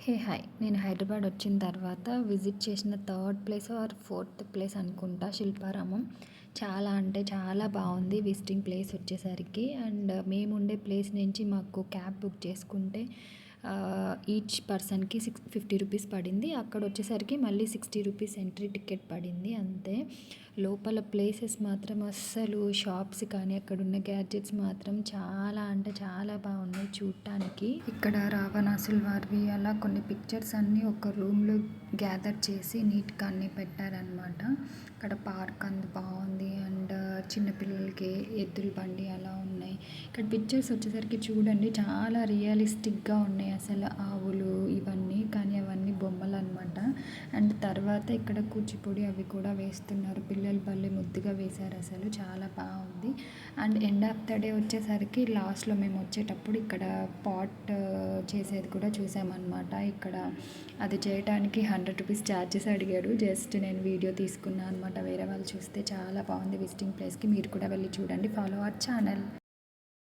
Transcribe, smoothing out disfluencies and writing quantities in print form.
Hey hi నేను హైదరాబాద్ వచ్చిన తర్వాత విజిట్ చేసిన third place or fourth place అనుకుంటా శిల్పారామం. చాలా అంటే చాలా బాగుంది విజిటింగ్ ప్లేస్ వచ్చేసరికి. అండ్ మేము ఉండే ప్లేస్ నుంచి మాకు క్యాబ్ బుక్ చేసుకుంటే ఈచ్ పర్సన్కి 50 రూపీస్ పడింది. అక్కడ వచ్చేసరికి మళ్ళీ 60 రూపీస్ ఎంట్రీ టికెట్ పడింది అంతే. లోపల ప్లేసెస్ మాత్రం అస్సలు షాప్స్ కానీ అక్కడ ఉన్న గ్యాడ్జెట్స్ మాత్రం చాలా అంటే చాలా బాగున్నాయి చూడటానికి. ఇక్కడ రావణాసుల వారివి అలా కొన్ని పిక్చర్స్ అన్నీ ఒక రూమ్లో గ్యాదర్ చేసి నీట్గా అన్నీ పెట్టారనమాట. అక్కడ పార్క్ అంత బాగుంది. అండ్ చిన్నపిల్లలకి ఎద్దుల బండి అలా ఉన్నాయి. ఇక్కడ పిక్చర్స్ వచ్చేసరికి చూడండి చాలా రియలిస్టిక్గా ఉన్నాయి అసలు ఆవులు ఇవన్నీ, కానీ అవన్నీ బొమ్మలు అనమాట. అండ్ తర్వాత ఇక్కడ కూచిపూడి అవి కూడా వేస్తున్నారు. పిల్లలు భలే ముద్దుగా వేశారు, అసలు చాలా బాగుంది. And end of the day వచ్చేసరికి లాస్ట్లో మేము వచ్చేటప్పుడు ఇక్కడ పాట్ చేసేది కూడా చూసామన్నమాట. ఇక్కడ అది చేయడానికి 100 రూపీస్ ఛార్జెస్ అడిగాడు. జస్ట్ నేను వీడియో తీసుకున్నాను అనమాట. వేరే వాళ్ళు చూస్తే చాలా బాగుంది విజిటింగ్ ప్లేస్కి. మీరు కూడా వెళ్ళి చూడండి. Follow our channel.